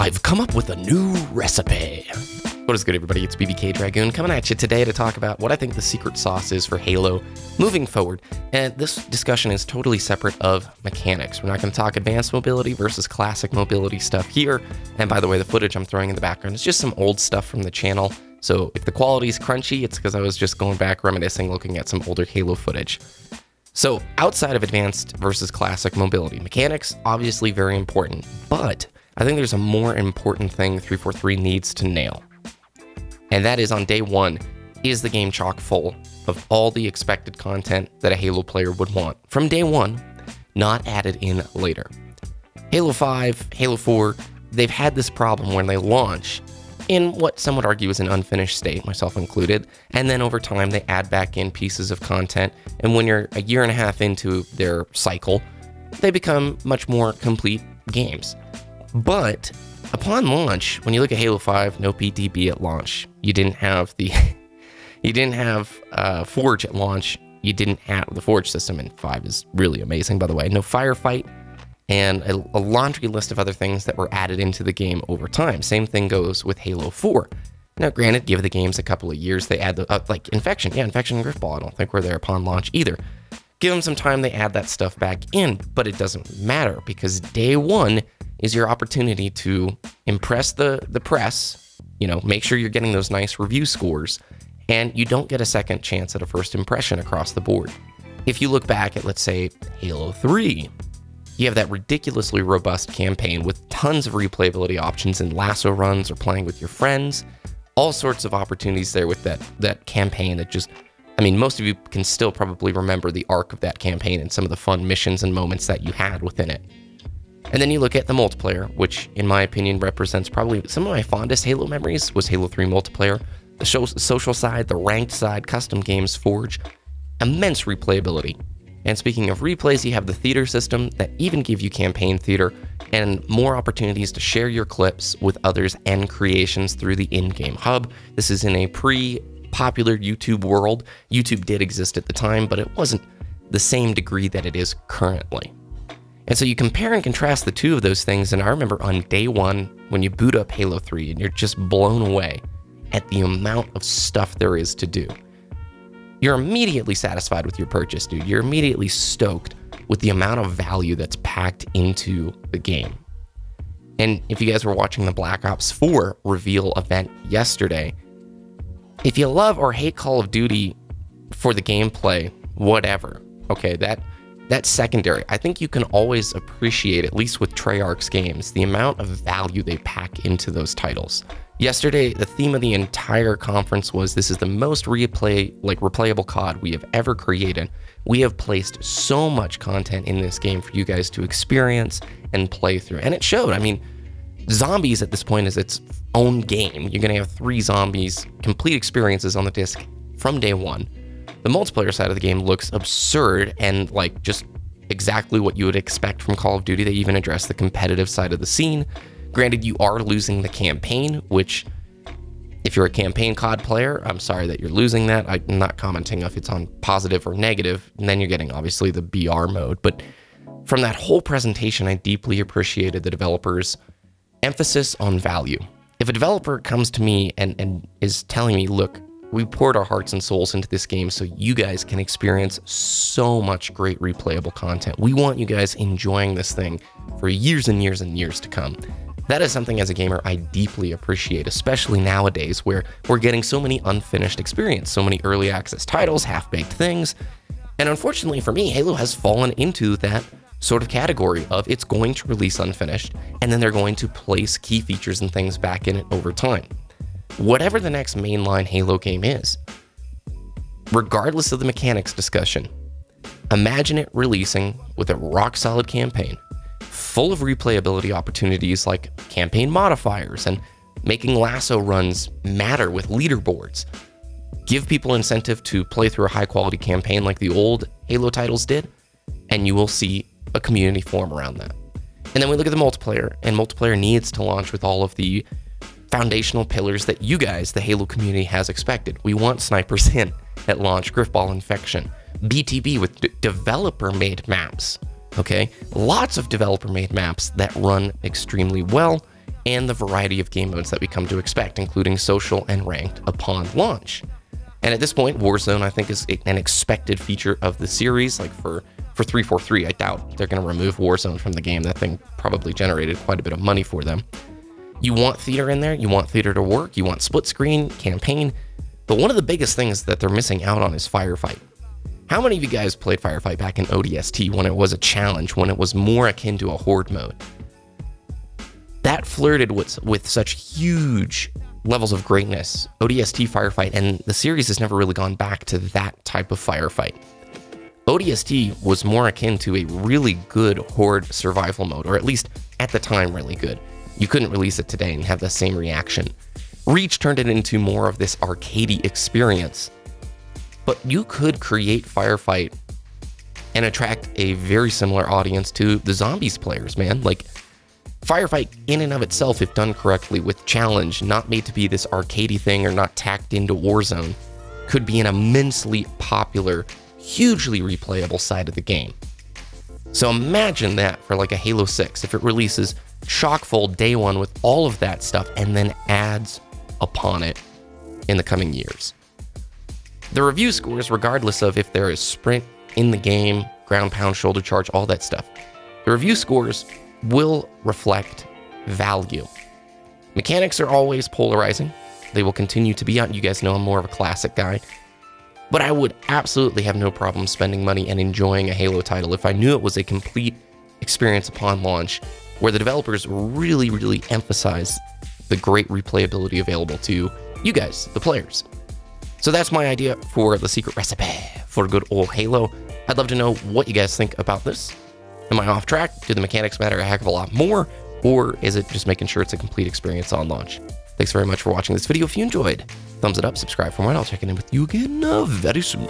I've come up with a new recipe. What is good, everybody? It's BBK Dragoon coming at you today to talk about what I think the secret sauce is for Halo moving forward. And this discussion is totally separate of mechanics. We're not going to talk advanced mobility versus classic mobility stuff here. And by the way, the footage I'm throwing in the background is just some old stuff from the channel. So if the quality is crunchy, it's because I was just going back reminiscing, looking at some older Halo footage. So outside of advanced versus classic mobility, mechanics obviously very important, but I think there's a more important thing 343 needs to nail. And that is, on day one, is the game chock full of all the expected content that a Halo player would want from day one, not added in later. Halo 5, Halo 4, they've had this problem when they launch in what some would argue is an unfinished state, myself included, and then over time they add back in pieces of content, and when you're a year and a half into their cycle, they become much more complete games. But upon launch, when you look at Halo 5, no PTB at launch. You didn't have Forge at launch. You didn't have the Forge system in 5 is really amazing, by the way. No firefight, and a laundry list of other things that were added into the game over time. Same thing goes with Halo 4. Now, granted, give the games a couple of years. They add the like Infection. Yeah, Infection and Griffball. I don't think were there upon launch either. Give them some time. They add that stuff back in, but it doesn't matter because day one is your opportunity to impress the press, make sure you're getting those nice review scores, and you don't get a second chance at a first impression across the board. If you look back at, let's say, Halo 3, you have that ridiculously robust campaign with tons of replayability options in lasso runs or playing with your friends, all sorts of opportunities there with that campaign that just, most of you can still probably remember the arc of that campaign and some of the fun missions and moments that you had within it. And then you look at the multiplayer, which in my opinion represents probably some of my fondest Halo memories was Halo 3 multiplayer. The social side, the ranked side, custom games, Forge, immense replayability. And speaking of replays, you have the theater system that even give you campaign theater and more opportunities to share your clips with others and creations through the in-game hub. This is in a pre-popular YouTube world. YouTube did exist at the time, but it wasn't the same degree that it is currently. And so you compare and contrast the two of those things, and I remember on day one, when you boot up Halo 3, and you're just blown away at the amount of stuff there is to do. You're immediately satisfied with your purchase, dude. You're immediately stoked with the amount of value that's packed into the game. And if you guys were watching the Black Ops 4 reveal event yesterday, if you love or hate Call of Duty for the gameplay, whatever, okay, that's secondary. I think you can always appreciate, at least with Treyarch's games, the amount of value they pack into those titles. Yesterday, the theme of the entire conference was, this is the most replayable COD we have ever created. We have placed so much content in this game for you guys to experience and play through. And it showed. Zombies at this point is its own game. You're going to have 3 zombies, complete experiences on the disc from day one. The multiplayer side of the game looks absurd and just exactly what you would expect from Call of Duty. They even address the competitive side of the scene. Granted, you are losing the campaign, which, if you're a campaign COD player, I'm sorry that you're losing that. I'm not commenting if it's on positive or negative, and then you're getting, obviously, the BR mode. But from that whole presentation, I deeply appreciated the developers' emphasis on value. If a developer comes to me and is telling me, look, we poured our hearts and souls into this game so you guys can experience so much great replayable content. We want you guys enjoying this thing for years and years and years to come. That is something as a gamer I deeply appreciate, especially nowadays where we're getting so many unfinished experience, so many early access titles, half-baked things. And unfortunately for me, Halo has fallen into that sort of category of it's going to release unfinished, and then they're going to place key features and things back in it over time. Whatever the next mainline Halo game is, regardless of the mechanics discussion, imagine it releasing with a rock-solid campaign, full of replayability opportunities like campaign modifiers and making lasso runs matter with leaderboards. Give people incentive to play through a high-quality campaign like the old Halo titles did, and you will see a community form around that. And then we look at the multiplayer, and multiplayer needs to launch with all of the foundational pillars that you guys, the Halo community, has expected. We want snipers in at launch, Griffball, Infection, BTB with developer-made maps, okay? Lots of developer-made maps that run extremely well and the variety of game modes that we come to expect, including social and ranked upon launch. And at this point, Warzone, I think, is an expected feature of the series. Like for 343, I doubt they're going to remove Warzone from the game. That thing probably generated quite a bit of money for them. You want theater in there, you want theater to work, you want split screen, campaign, but one of the biggest things that they're missing out on is Firefight. How many of you guys played Firefight back in ODST when it was a challenge, when it was more akin to a horde mode? That flirted with such huge levels of greatness. ODST Firefight, and the series has never really gone back to that type of firefight. ODST was more akin to a really good horde survival mode, or at least at the time really good. You couldn't release it today and have the same reaction. Reach turned it into more of this arcadey experience. But you could create Firefight and attract a very similar audience to the Zombies players, man. Like, Firefight in and of itself, if done correctly with challenge, not made to be this arcadey thing or not tacked into Warzone, could be an immensely popular, hugely replayable side of the game. So imagine that for like a Halo 6, if it releases chock full day one with all of that stuff and then adds upon it in the coming years. The review scores, regardless of if there is sprint in the game, ground pound, shoulder charge, all that stuff, the review scores will reflect value. Mechanics are always polarizing. They will continue to be. You guys know I'm more of a classic guy. But I would absolutely have no problem spending money and enjoying a Halo title if I knew it was a complete experience upon launch, where the developers really, really emphasize the great replayability available to you guys, the players. So that's my idea for the secret recipe for good old Halo. I'd love to know what you guys think about this. Am I off track? Do the mechanics matter a heck of a lot more? Or is it just making sure it's a complete experience on launch? Thanks very much for watching this video. If you enjoyed, thumbs it up, subscribe for more, and I'll check in with you again very soon.